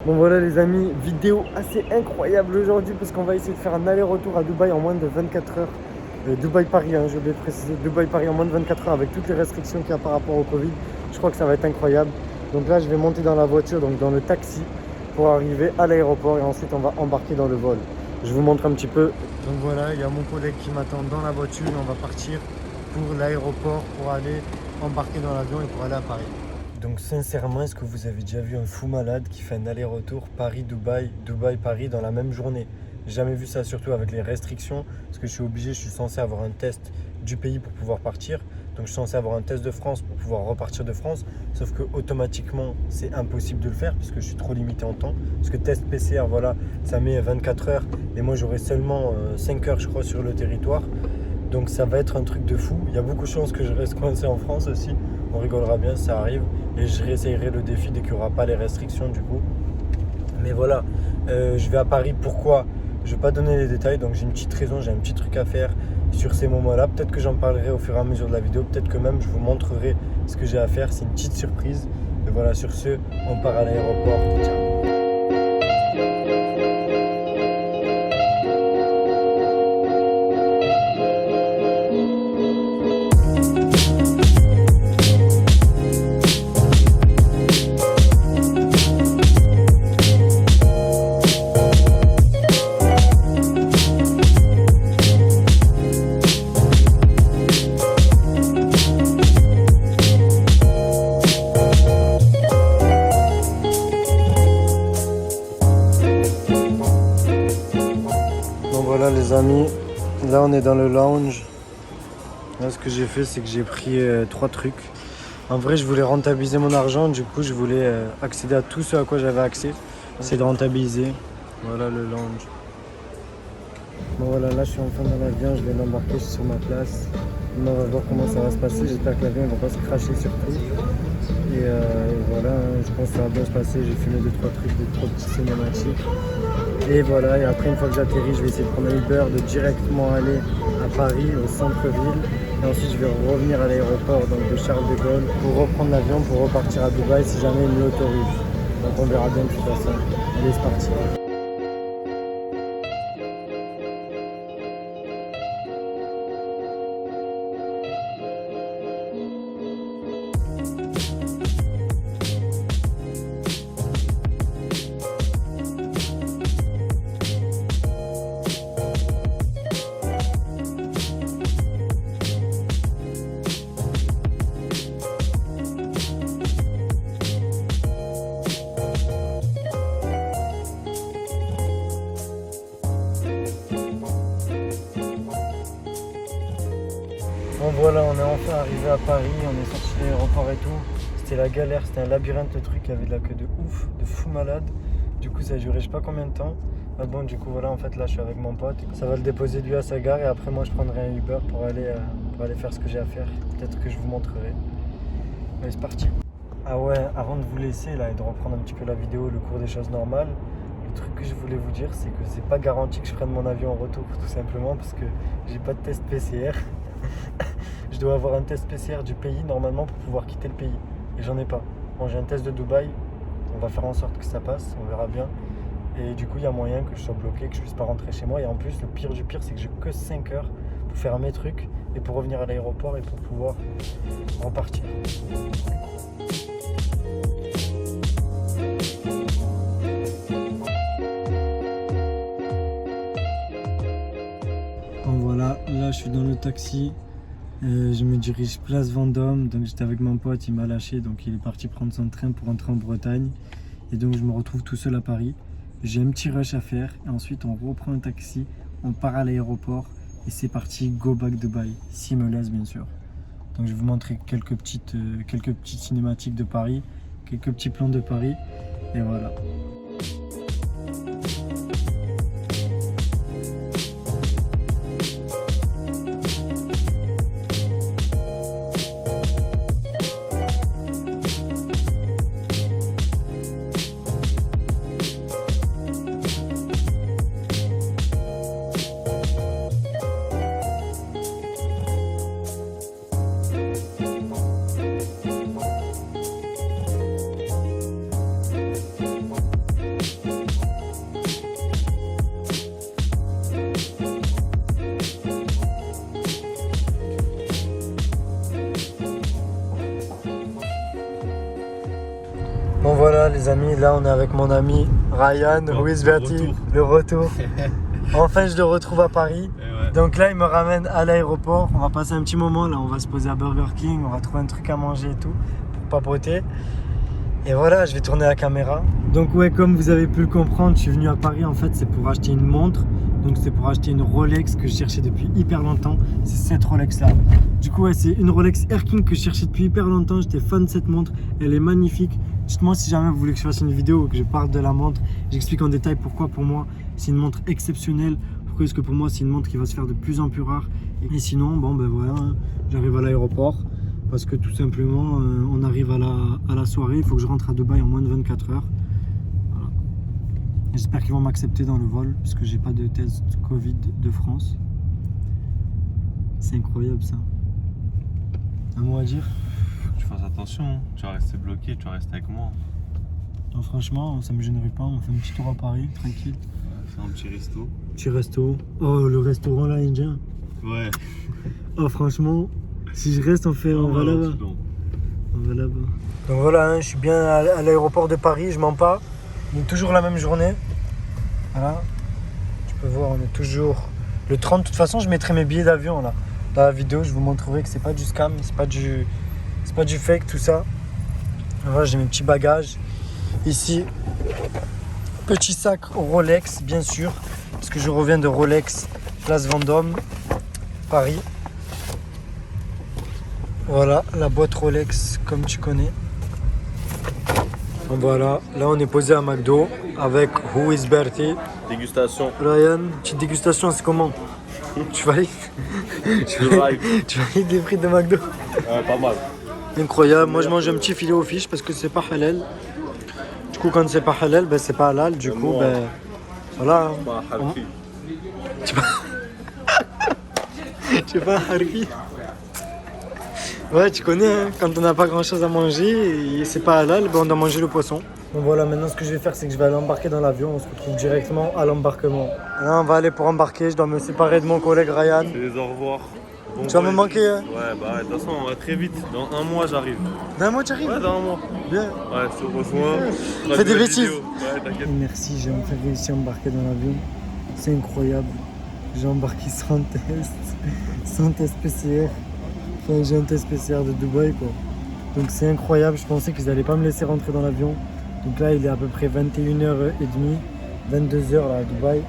Bon voilà les amis, vidéo assez incroyable aujourd'hui parce qu'on va essayer de faire un aller-retour à Dubaï en moins de 24 heures. Dubaï-Paris, hein, j'ai oublié de préciser, Dubaï-Paris en moins de 24 heures avec toutes les restrictions qu'il y a par rapport au Covid. Je crois que ça va être incroyable. Donc là je vais monter dans la voiture, donc dans le taxi pour arriver à l'aéroport et ensuite on va embarquer dans le vol. Je vous montre un petit peu. Donc voilà, il y a mon collègue qui m'attend dans la voiture et on va partir pour l'aéroport pour aller embarquer dans l'avion et pour aller à Paris. Donc sincèrement, est-ce que vous avez déjà vu un fou malade qui fait un aller-retour Paris-Dubaï, Dubaï-Paris dans la même journée? J'ai jamais vu ça, surtout avec les restrictions, parce que je suis censé avoir un test du pays pour pouvoir partir. Donc je suis censé avoir un test de France pour pouvoir repartir de France, sauf que automatiquement c'est impossible de le faire puisque je suis trop limité en temps. Parce que test PCR, voilà, ça met 24 heures et moi j'aurai seulement 5 heures je crois sur le territoire. Donc ça va être un truc de fou. Il y a beaucoup de chances que je reste coincé en France aussi. On rigolera bien, ça arrive. Et je réessayerai le défi dès qu'il n'y aura pas les restrictions du coup. Mais voilà, je vais à Paris. Pourquoi? Je ne vais pas donner les détails. Donc j'ai une petite raison, j'ai un petit truc à faire sur ces moments-là. Peut-être que j'en parlerai au fur et à mesure de la vidéo. Peut-être que même je vous montrerai ce que j'ai à faire. C'est une petite surprise. Et voilà, sur ce, on part à l'aéroport. Ciao. Voilà les amis, là on est dans le lounge. Là ce que j'ai fait c'est que j'ai pris 3 trucs. En vrai je voulais rentabiliser mon argent, du coup je voulais accéder à tout ce à quoi j'avais accès. C'est de rentabiliser. Voilà le lounge. Bon voilà, là je suis enfin dans l'avion, je viens d'embarquer, je suis sur ma place. On va voir comment ça va se passer, j'espère que l'avion ne va pas se cracher surtout. Et voilà, je pense que ça va bien se passer, j'ai filmé 2-3 trucs, 2-3 petits cinématiques. Et voilà, et après une fois que j'atterris, je vais essayer de prendre un Uber, de directement aller à Paris, au centre-ville. Et ensuite je vais revenir à l'aéroport donc de Charles de Gaulle pour reprendre l'avion, pour repartir à Dubaï si jamais il me l'autorise. Donc on verra bien de toute façon. Allez, c'est parti. Bon voilà, on est enfin arrivé à Paris, on est sorti de l'aéroport et tout. C'était la galère, c'était un labyrinthe le truc, il y avait de la queue de ouf, de fou malade. Du coup ça a duré je sais pas combien de temps. Mais bon du coup voilà, en fait là je suis avec mon pote. Ça va le déposer lui à sa gare et après moi je prendrai un Uber pour aller faire ce que j'ai à faire. Peut-être que je vous montrerai. Allez c'est parti. Ah ouais, avant de vous laisser là et de reprendre un petit peu la vidéo, le cours des choses normales. Le truc que je voulais vous dire c'est que c'est pas garanti que je prenne mon avion en retour tout simplement parce que j'ai pas de test PCR. Je dois avoir un test PCR du pays normalement pour pouvoir quitter le pays et j'en ai pas. Bon, j'ai un test de Dubaï, on va faire en sorte que ça passe, on verra bien. Et du coup il y a moyen que je sois bloqué, que je puisse pas rentrer chez moi. Et en plus le pire du pire c'est que j'ai que 5 heures pour faire mes trucs et pour revenir à l'aéroport et pour pouvoir repartir. Bon voilà, là je suis dans le taxi. Je me dirige place Vendôme, donc j'étais avec mon pote, il m'a lâché, donc il est parti prendre son train pour rentrer en Bretagne. Et donc je me retrouve tout seul à Paris. J'ai un petit rush à faire et ensuite on reprend un taxi, on part à l'aéroport et c'est parti, go back Dubaï, s'il me laisse bien sûr. Donc je vais vous montrer quelques petites cinématiques de Paris, quelques petits plans de Paris et voilà. là on est avec mon ami Ryan, Ruiz Berti, le retour. Enfin je le retrouve à Paris. Ouais. Donc là il me ramène à l'aéroport, on va passer un petit moment, là on va se poser à Burger King, on va trouver un truc à manger et tout, pour papoter. Et voilà, je vais tourner la caméra. Donc ouais, comme vous avez pu le comprendre, je suis venu à Paris en fait, c'est pour acheter une montre. Donc c'est pour acheter une Rolex que je cherchais depuis hyper longtemps. C'est cette Rolex là. Du coup ouais, c'est une Rolex Air King que je cherchais depuis hyper longtemps. J'étais fan de cette montre, elle est magnifique. Dites-moi si jamais vous voulez que je fasse une vidéo ou que je parle de la montre. J'explique en détail pourquoi pour moi c'est une montre exceptionnelle. Pourquoi est-ce que pour moi c'est une montre qui va se faire de plus en plus rare. Et sinon, bon ben voilà, j'arrive à l'aéroport. Parce que tout simplement, on arrive à la soirée, il faut que je rentre à Dubaï en moins de 24 heures. Voilà. J'espère qu'ils vont m'accepter dans le vol, parce que j'ai pas de test Covid de France. C'est incroyable ça. Un mot à dire? Faut que tu fasses attention, tu vas rester bloqué, tu vas rester avec moi. Non, franchement, ça me gênerait pas, on fait un petit tour à Paris, tranquille. On fait un petit resto. Petit resto. Oh, le restaurant là, indien. Ouais. Oh, franchement, si je reste, on va là-bas. On va là-bas. Donc voilà, hein, je suis bien à l'aéroport de Paris, je mens pas. On est toujours la même journée. Voilà. Tu peux voir, on est toujours le 30. De toute façon, je mettrai mes billets d'avion là. Dans la vidéo, je vous montrerai que c'est pas du scam, c'est pas du fake, tout ça. Voilà, j'ai mes petits bagages. Ici, petit sac Rolex, bien sûr, parce que je reviens de Rolex, place Vendôme, Paris. Voilà, la boîte Rolex, comme tu connais. Voilà, là on est posé à McDo avec Ruiz Berti. Dégustation. Ryan, petite dégustation, c'est comment? Tu valides? Tu valides les frites de McDo? Ouais, pas mal. Incroyable, moi je mange un petit filet aux fiches parce que c'est pas halal. Du coup, quand c'est pas halal, ben, c'est pas halal. Du coup, ben voilà. Tu pas harki. Ouais, tu connais, hein, quand on n'a pas grand chose à manger et c'est pas halal, ben on doit manger le poisson. Bon voilà, maintenant ce que je vais faire, c'est que je vais aller embarquer dans l'avion. On se retrouve directement à l'embarquement. Là, on va aller pour embarquer. Je dois me séparer de mon collègue Ryan. Je fais des au revoir. Bon, Tu vas me manquer, hein? Ouais, bah de toute façon, on va très vite. Dans un mois, j'arrive. Dans un mois, tu arrives? Ouais, dans un mois. Bien. Ouais, je te rejoins. Fais des bêtises. Ouais, t'inquiète. Merci, j'ai enfin réussi à embarquer dans l'avion. C'est incroyable. J'ai embarqué sans test, sans test PCR. Enfin, j'ai un test PCR de Dubaï, quoi. Donc c'est incroyable. Je pensais qu'ils n'allaient pas me laisser rentrer dans l'avion. Donc là, il est à peu près 21h30, 22h là, à Dubaï.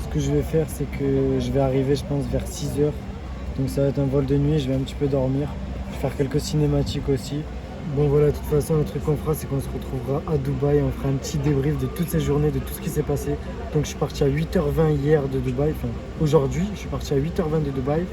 Ce que je vais faire, c'est que je vais arriver, je pense, vers 6h. Donc ça va être un vol de nuit, je vais un petit peu dormir. Je vais faire quelques cinématiques aussi. Bon voilà, de toute façon, le truc qu'on fera, c'est qu'on se retrouvera à Dubaï. On fera un petit débrief de toutes ces journées, de tout ce qui s'est passé. Donc je suis parti à 8h20 hier de Dubaï. Enfin, aujourd'hui, je suis parti à 8h20 de Dubaï.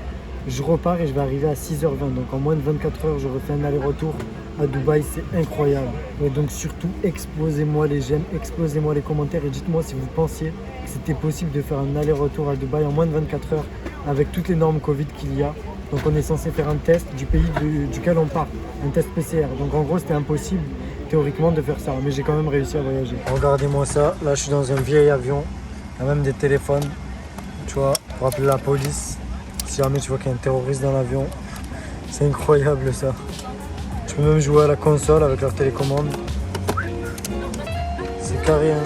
Je repars et je vais arriver à 6h20. Donc en moins de 24 heures, je refais un aller-retour à Dubaï. C'est incroyable. Et donc surtout, explosez-moi les j'aime, explosez-moi les commentaires et dites-moi si vous pensiez que c'était possible de faire un aller-retour à Dubaï en moins de 24 heures avec toutes les normes Covid qu'il y a. Donc on est censé faire un test du pays duquel on part, un test PCR. Donc en gros c'était impossible théoriquement de faire ça, mais j'ai quand même réussi à voyager. Regardez-moi ça, là je suis dans un vieil avion, il y a même des téléphones, tu vois, pour appeler la police. Si jamais tu vois qu'il y a un terroriste dans l'avion, c'est incroyable ça. Tu peux même jouer à la console avec leur télécommande. C'est carré, hein.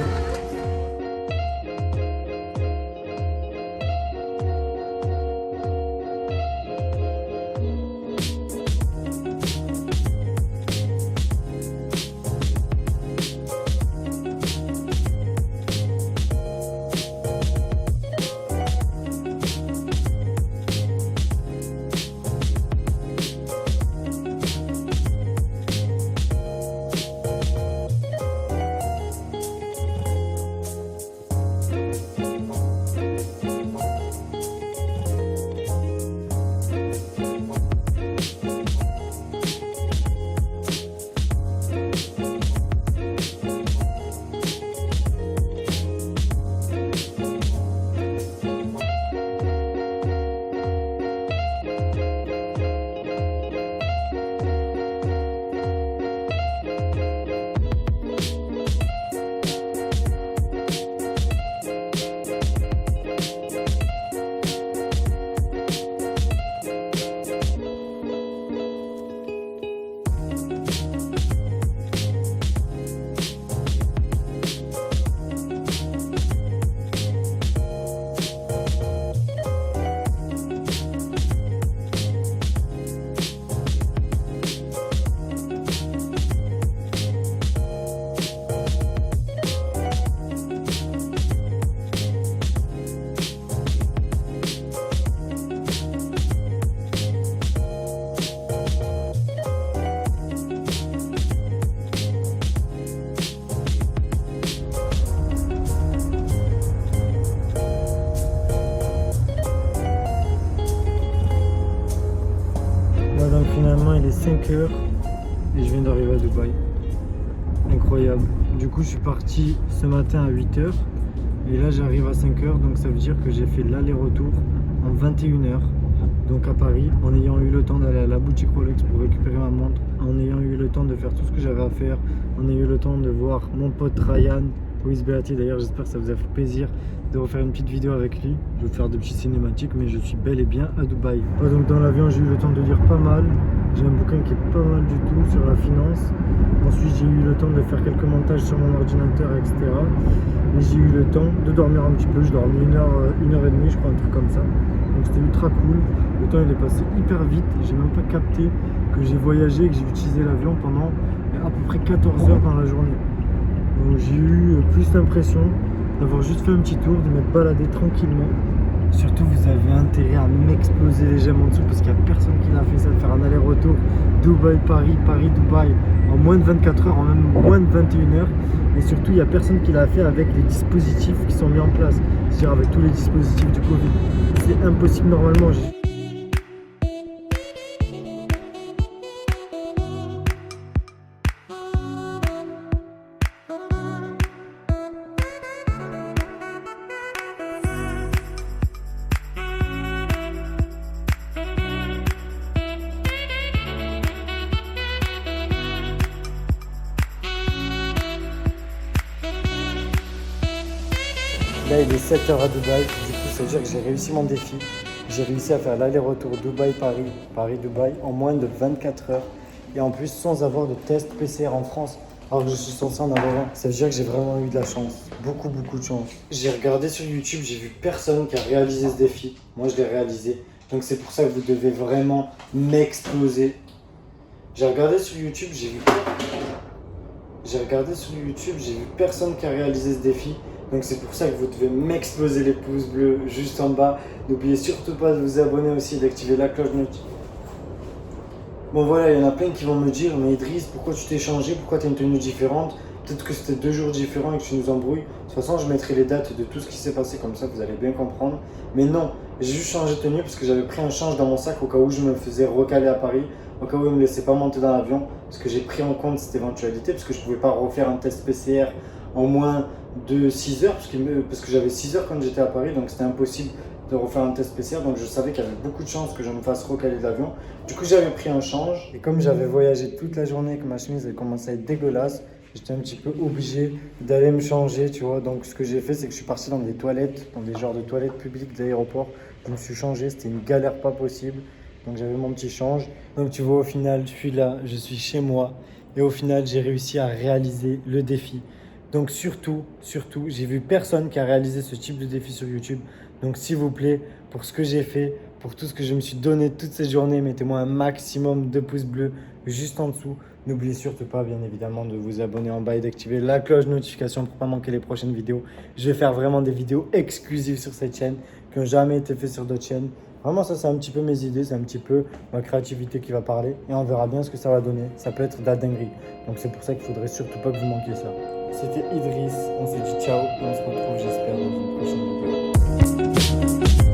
5h et je viens d'arriver à Dubaï. Incroyable. Du coup, je suis parti ce matin à 8h et là j'arrive à 5h, donc ça veut dire que j'ai fait l'aller-retour en 21h. Donc à Paris, en ayant eu le temps d'aller à la boutique Rolex pour récupérer ma montre, en ayant eu le temps de faire tout ce que j'avais à faire, en ayant eu le temps de voir mon pote Ryan, Louis Beati. D'ailleurs, j'espère que ça vous a fait plaisir de refaire une petite vidéo avec lui. Je vais faire des petites cinématiques, mais je suis bel et bien à Dubaï. Donc dans l'avion, j'ai eu le temps de lire pas mal. J'ai un bouquin qui est pas mal du tout sur la finance. Ensuite, j'ai eu le temps de faire quelques montages sur mon ordinateur, etc. Et j'ai eu le temps de dormir un petit peu. Je dormi une heure et demie, je crois, un truc comme ça. Donc c'était ultra cool. Le temps il est passé hyper vite. J'ai même pas capté que j'ai voyagé et que j'ai utilisé l'avion pendant à peu près 14 heures dans la journée. Donc j'ai eu plus l'impression d'avoir juste fait un petit tour, de m'être baladé tranquillement. Surtout, vous avez intérêt à m'exploser les j'aime en dessous parce qu'il n'y a personne qui l'a fait ça, de faire un aller-retour Dubaï-Paris, Paris-Dubaï en moins de 24 heures, en même moins de 21 heures. Et surtout, il n'y a personne qui l'a fait avec les dispositifs qui sont mis en place, c'est-à-dire avec tous les dispositifs du Covid. C'est impossible normalement. Là, il est 7h à Dubaï. Du coup, ça veut dire que j'ai réussi mon défi. J'ai réussi à faire l'aller-retour Dubaï-Paris, Paris-Dubaï en moins de 24 heures. Et en plus, sans avoir de test PCR en France. Alors que je suis censé en avoir un. Ça veut dire que j'ai vraiment eu de la chance. Beaucoup, beaucoup de chance. J'ai regardé sur YouTube, j'ai vu personne qui a réalisé ce défi. Moi, je l'ai réalisé. Donc, c'est pour ça que vous devez vraiment m'exploser. J'ai regardé sur YouTube, j'ai vu personne qui a réalisé ce défi. Donc c'est pour ça que vous devez m'exploser les pouces bleus juste en bas. N'oubliez surtout pas de vous abonner aussi et d'activer la cloche notification. Bon voilà, il y en a plein qui vont me dire, mais Idriss, pourquoi tu t'es changé? Pourquoi tu as une tenue différente? Peut-être que c'était 2 jours différents et que tu nous embrouilles. De toute façon, je mettrai les dates de tout ce qui s'est passé, comme ça vous allez bien comprendre. Mais non, j'ai juste changé de tenue parce que j'avais pris un change dans mon sac au cas où je me faisais recaler à Paris, au cas où ils ne me laissaient pas monter dans l'avion, parce que j'ai pris en compte cette éventualité, parce que je ne pouvais pas refaire un test PCR en moins de 6 heures, parce que j'avais 6 heures quand j'étais à Paris, donc c'était impossible de refaire un test PCR, donc je savais qu'il y avait beaucoup de chances que je me fasse recaler de l'avion. Du coup, j'avais pris un change, et comme j'avais voyagé toute la journée, que ma chemise elle commençait à être dégueulasse, j'étais un petit peu obligé d'aller me changer, tu vois. Donc ce que j'ai fait, c'est que je suis parti dans des toilettes, dans des genres de toilettes publiques d'aéroport. Je me suis changé, c'était une galère pas possible. Donc j'avais mon petit change. Donc tu vois, au final, je suis là, je suis chez moi. Et au final, j'ai réussi à réaliser le défi. Donc surtout, j'ai vu personne qui a réalisé ce type de défi sur YouTube. Donc s'il vous plaît, pour ce que j'ai fait, pour tout ce que je me suis donné toutes ces journées, mettez-moi un maximum de pouces bleus juste en dessous. N'oubliez surtout pas, bien évidemment, de vous abonner en bas et d'activer la cloche de notification pour ne pas manquer les prochaines vidéos. Je vais faire vraiment des vidéos exclusives sur cette chaîne qui n'ont jamais été faites sur d'autres chaînes. Vraiment, ça, c'est un petit peu mes idées, c'est un petit peu ma créativité qui va parler. Et on verra bien ce que ça va donner. Ça peut être de la dinguerie. Donc c'est pour ça qu'il ne faudrait surtout pas que vous manquiez ça. C'était Idriss, on s'est dit ciao et on se retrouve, j'espère, dans une prochaine vidéo.